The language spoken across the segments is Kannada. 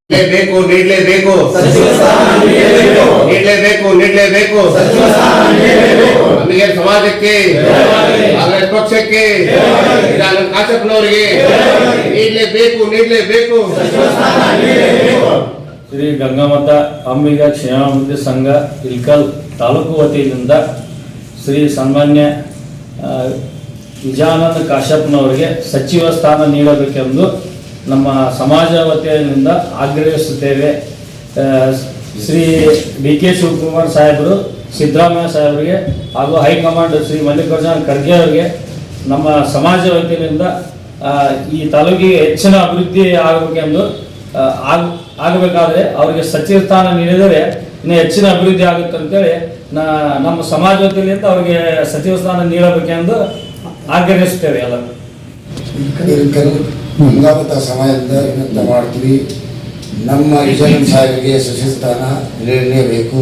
ನೀಡಲೇಬೇಕು ನಮಗೆ ಸಮಾಜಕ್ಕೆ ಕಾಂಗ್ರೆಸ್ ಪಕ್ಷಕ್ಕೆ ಕಾಶಪ್ಪನವರಿಗೆ ನೀಡಲೇಬೇಕು ಶ್ರೀ ಗಂಗಾಮತ ಅಂಬಿಗ ಕ್ಷೇಮಾಭಿವೃದ್ಧಿ ಸಂಘ ಇಲ್ಕಲ್ ತಾಲೂಕು ವತಿಯಿಂದ ಶ್ರೀ ಸನ್ಮಾನ್ಯ ವಿಜಯಾನಂದ ಕಾಶಪ್ಪನವರಿಗೆ ಸಚಿವ ಸ್ಥಾನ ನೀಡಬೇಕೆಂದು ನಮ್ಮ ಸಮಾಜ ವತಿಯಿಂದ ಆಗ್ರಹಿಸುತ್ತೇವೆ. ಶ್ರೀ ಡಿ.ಕೆ. ಶಿವಕುಮಾರ್ ಸಾಹೇಬರು, ಸಿದ್ದರಾಮಯ್ಯ ಸಾಹೇಬರಿಗೆ ಹಾಗೂ ಹೈಕಮಾಂಡ್ ಶ್ರೀ ಮಲ್ಲಿಕಾರ್ಜುನ ಖರ್ಗೆ ಅವರಿಗೆ ನಮ್ಮ ಸಮಾಜ ವತಿಯಿಂದ ಈ ತಾಲೂಕಿಗೆ ಹೆಚ್ಚಿನ ಅಭಿವೃದ್ಧಿ ಆಗಬೇಕೆಂದು ಆಗಬೇಕಾದ್ರೆ ಅವರಿಗೆ ಸಚಿವ ಸ್ಥಾನ ನೀಡಿದರೆ ಇನ್ನು ಹೆಚ್ಚಿನ ಅಭಿವೃದ್ಧಿ ಆಗುತ್ತೆ ಅಂತೇಳಿ ನಮ್ಮ ಸಮಾಜ ವತಿಯಿಂದ ಅವರಿಗೆ ಸಚಿವ ಸ್ಥಾನ ನೀಡಬೇಕೆಂದು ಆಗ್ರಹಿಸುತ್ತೇವೆ. ಎಲ್ಲ ಗಂಗಾಮತ ಸಮಾಜದಿಂದ ವಿನಂತಿ ಮಾಡ್ತೀವಿ. ನಮ್ಮ ವಿಜಯನಂದ ಸಾಹೇಬರಿಗೆ ಸಚಿವ ಸ್ಥಾನ ನೀಡಲೇಬೇಕು.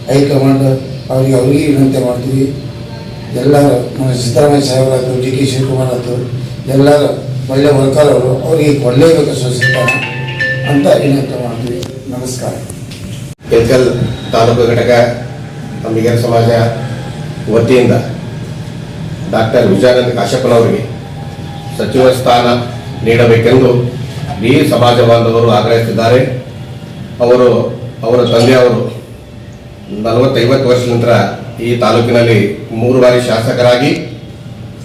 ಹೈಕಮಾಂಡ್ ಅವರಿಗೆ ವಿನಂತಿ ಮಾಡ್ತೀವಿ. ಎಲ್ಲ ಸಿದ್ದರಾಮಯ್ಯ ಸಾಹೇಬರಾದ್ರು, ಡಿ.ಕೆ. ಶಿವಕುಮಾರ್ ಆಯ್ತು, ಎಲ್ಲರೂ ಒಳ್ಳೆ ವರ್ಕರ್ ಅವರು, ಅವರಿಗೆ ಕೊಡಲೇಬೇಕು ಸಚಿವ ಸ್ಥಾನ ಅಂತ ವಿನಂತಿ ಮಾಡ್ತೀವಿ. ನಮಸ್ಕಾರ. ಇಲ್ಕಲ್ ತಾಲೂಕು ಘಟಕ ಅಂಬಿಗರ ಸಮಾಜ ವತಿಯಿಂದ ಡಾಕ್ಟರ್ ವಿಜಯಾನಂದ ಕಾಶಪ್ಪನವರಿಗೆ ಸಚಿವ ಸ್ಥಾನ ನೀಡಬೇಕೆಂದು ಈ ಸಮಾಜ ಬಾಂಧವರು ಆಗ್ರಹಿಸಿದ್ದಾರೆ. ಅವರ ತಂದೆಯವರು 40-50 ವರ್ಷದ ನಂತರ ಈ ತಾಲೂಕಿನಲ್ಲಿ 3 ಬಾರಿ ಶಾಸಕರಾಗಿ,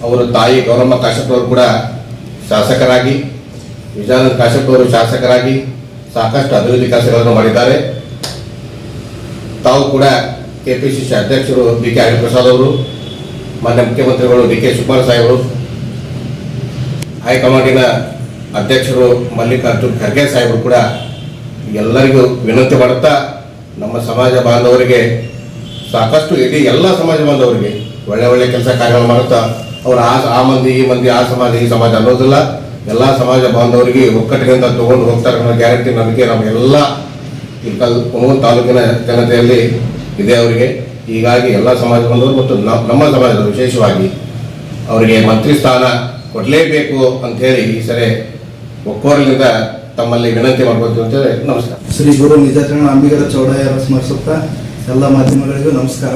ಅವರ ತಾಯಿ ಗೌರಮ್ಮ ಕಾಶಪ್ಪನವರು ಕೂಡ ಶಾಸಕರಾಗಿ, ವಿಜಯಾನಂದ ಕಾಶಪ್ಪನವರು ಶಾಸಕರಾಗಿ ಸಾಕಷ್ಟು ಅಭಿವೃದ್ಧಿ ಕೆಲಸಗಳನ್ನು ಮಾಡಿದ್ದಾರೆ. ತಾವು ಕೂಡ ಕೆಪಿಸಿಸಿ ಅಧ್ಯಕ್ಷರು ಡಿ.ಕೆ. ಹರಿಪ್ರಸಾದ್ ಅವರು, ಮಾನ್ಯ ಮುಖ್ಯಮಂತ್ರಿಗಳು ಡಿ.ಕೆ. ಶಿವಕುಮಾರ್ ಸಾಹೇಬರು, ಹೈಕಮಾಂಡಿನ ಅಧ್ಯಕ್ಷರು ಮಲ್ಲಿಕಾರ್ಜುನ ಖರ್ಗೆ ಸಾಹೇಬರು ಕೂಡ ಎಲ್ಲರಿಗೂ ವಿನಂತಿ ಮಾಡುತ್ತಾ ನಮ್ಮ ಸಮಾಜ ಬಾಂಧವರಿಗೆ ಸಾಕಷ್ಟು ಇಡೀ ಎಲ್ಲ ಸಮಾಜ ಬಾಂಧವರಿಗೆ ಒಳ್ಳೆ ಕೆಲಸ ಕಾರ್ಯಗಳು ಮಾಡುತ್ತಾ ಅವರು ಆ ಮಂದಿ ಈ ಮಂದಿ ಆ ಸಮಾಜ ಈ ಸಮಾಜ ಅನ್ನೋದಿಲ್ಲ, ಎಲ್ಲ ಸಮಾಜ ಬಾಂಧವರಿಗೆ ಒಕ್ಕಟ್ಟಿನಿಂದ ತಗೊಂಡು ಹೋಗ್ತಾರೆ ಅನ್ನೋ ಗ್ಯಾರಂಟಿ ನಮಗೆ ನಮಗೆಲ್ಲ ಇಲ್ಕಲ್ ಕುಣಗಲ್ ತಾಲೂಕಿನ ಜನತೆಯಲ್ಲಿ ಇದೆ ಅವರಿಗೆ. ಹೀಗಾಗಿ ಎಲ್ಲ ಸಮಾಜ ಬಾಂಧವರು ಮತ್ತು ನಮ್ಮ ಸಮಾಜದ ವಿಶೇಷವಾಗಿ ಅವರಿಗೆ ಮಂತ್ರಿ ಸ್ಥಾನ ಕೊಡಲೇಬೇಕು ಅಂತ ಹೇಳಿ ಈ ಸರಿ ಒಕ್ಕೋರಲಿಂದ ತಮ್ಮಲ್ಲಿ ವಿನಂತಿ ಮಾಡಬಹುದು ಅಂತೇಳಿ ನಮಸ್ಕಾರ. ಶ್ರೀ ಗುರು ನಿಜಾಚರಣ ಅಂಬಿಗರ ಚೌಡಯ್ಯರ ಸ್ಮರಿಸುತ್ತಾ ಎಲ್ಲ ಮಾಧ್ಯಮಗಳಿಗೂ ನಮಸ್ಕಾರ.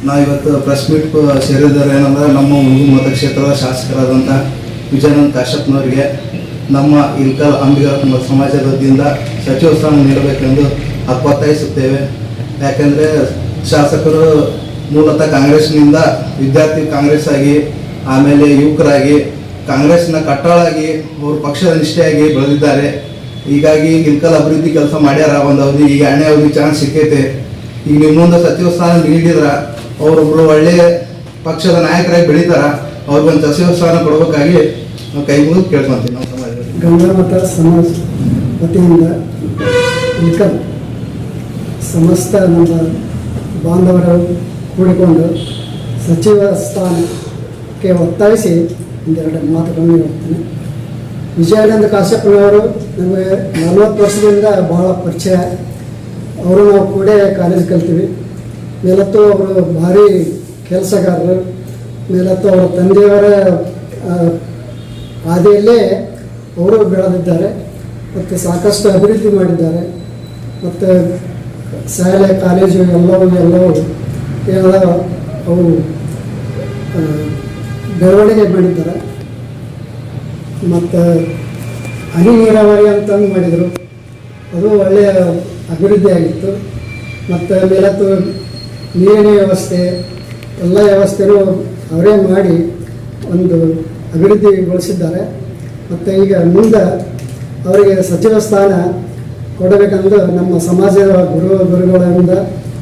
ನಾವಿವತ್ತು ಪ್ರೆಸ್ ಮೀಟ್ ಸೇರಿದರೆ ಏನಂದ್ರೆ ನಮ್ಮ ಹುಣಗು ಮತಕ್ಷೇತ್ರದ ಶಾಸಕರಾದಂಥ ವಿಜಯಾನಂದ ಕಾಶಪ್ಪನವರಿಗೆ ನಮ್ಮ ಇಲ್ಕಲ್ ಅಂಬಿಗರ ಸಮಾಜದ ವತಿಯಿಂದ ಸಚಿವ ಸ್ಥಾನ ನೀಡಬೇಕೆಂದು ಒತ್ತಾಯಿಸುತ್ತೇವೆ. ಯಾಕೆಂದರೆ ಶಾಸಕರು ಮೂಲತಃ ಕಾಂಗ್ರೆಸ್ನಿಂದ ವಿದ್ಯಾರ್ಥಿ ಕಾಂಗ್ರೆಸ್ ಆಗಿ, ಆಮೇಲೆ ಯುವಕರಾಗಿ ಕಾಂಗ್ರೆಸ್ನ ಕಟ್ಟಾಳಾಗಿ ಅವರು ಪಕ್ಷದ ನಿಷ್ಠೆಯಾಗಿ ಬೆಳೆದಿದ್ದಾರೆ. ಹೀಗಾಗಿ ಇಲ್ಕಲ್ ಅಭಿವೃದ್ಧಿ ಕೆಲಸ ಮಾಡ್ಯಾರ. ಒಂದು ಅವಧಿ ಈಗ ಎಣ್ಣೆ ಅವಧಿ ಚಾನ್ಸ್ ಸಿಕ್ಕೈತೆ. ಈಗ ನಿಮ್ಮ ಮುಂದೆ ಸಚಿವ ಸ್ಥಾನ ನೀಡಿದ್ರ ಅವರೊಬ್ಬರು ಒಳ್ಳೆಯ ಪಕ್ಷದ ನಾಯಕರಾಗಿ ಬೆಳೀತಾರ. ಅವ್ರಿಗೊಂದು ಸಚಿವ ಸ್ಥಾನ ಕೊಡಬೇಕಾಗಿ ನಾವು ಕೈ ಮುಗಿದು ಕೇಳ್ಕೊಂತೀವಿ. ನಮ್ಮ ಸಮಾಜದಲ್ಲಿ ಗಂಗಾಮತ ಸಮಾಜ ವತಿಯಿಂದ ಇಲ್ಕಲ್ ಸಮಸ್ತ ನಮ್ಮ ಬಾಂಧವರು ಕೂಡಿಕೊಂಡು ಸಚಿವ ಸ್ಥಾನಕ್ಕೆ ಒತ್ತಾಯಿಸಿ ಒಂದೆರಡು ಮಾತುಗಳನ್ನು ಹೇಳ್ತೀನಿ. ವಿಜಯಾನಂದ ಕಾಶಪ್ಪನವರು ನಮಗೆ 40 ವರ್ಷದಿಂದ ಬಹಳ ಪರಿಚಯ. ಅವರು ನಾವು ಕೂಡ ಕಾಲೇಜ್ ಕಲ್ತೀವಿ. ಮೇಲತ್ತು ಅವರು ಭಾರಿ ಕೆಲಸಗಾರರು. ಮೇಲತ್ತು ಅವರ ತಂದೆಯವರ ಹಾದಿಯಲ್ಲೇ ಅವರು ಬೆಳೆದಿದ್ದಾರೆ ಮತ್ತು ಸಾಕಷ್ಟು ಅಭಿವೃದ್ಧಿ ಮಾಡಿದ್ದಾರೆ. ಮತ್ತು ಶಾಲೆ ಕಾಲೇಜು ಎಲ್ಲವೂ ಅವು ಬೆಳವಣಿಗೆ ಮಾಡಿದ್ದಾರೆ. ಮತ್ತು ಹನಿ ನೀರಾವರಿ ಅಂತಂದು ಮಾಡಿದರು, ಅದು ಒಳ್ಳೆಯ ಅಭಿವೃದ್ಧಿ ಆಗಿತ್ತು. ಮತ್ತು ಮೇಲತ್ತು ನೀರಿನ ವ್ಯವಸ್ಥೆ ಎಲ್ಲ ವ್ಯವಸ್ಥೆನೂ ಅವರೇ ಮಾಡಿ ಒಂದು ಅಭಿವೃದ್ಧಿಗೊಳಿಸಿದ್ದಾರೆ. ಮತ್ತು ಈಗ ಮುಂದೆ ಅವರಿಗೆ ಸಚಿವ ಸ್ಥಾನ ಕೊಡಬೇಕೆಂದು ನಮ್ಮ ಸಮಾಜದ ಗುರುಗಳಿಂದ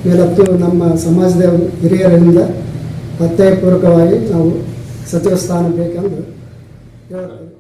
ಮೇಲತ್ತು ನಮ್ಮ ಸಮಾಜದ ಹಿರಿಯರಿಂದ ಒತ್ತಾಯಪೂರ್ವಕವಾಗಿ ನಾವು ಸಚಿವ ಸ್ಥಾನ ಬೇಕೆಂದು ಹೇಳ್ತೇವೆ.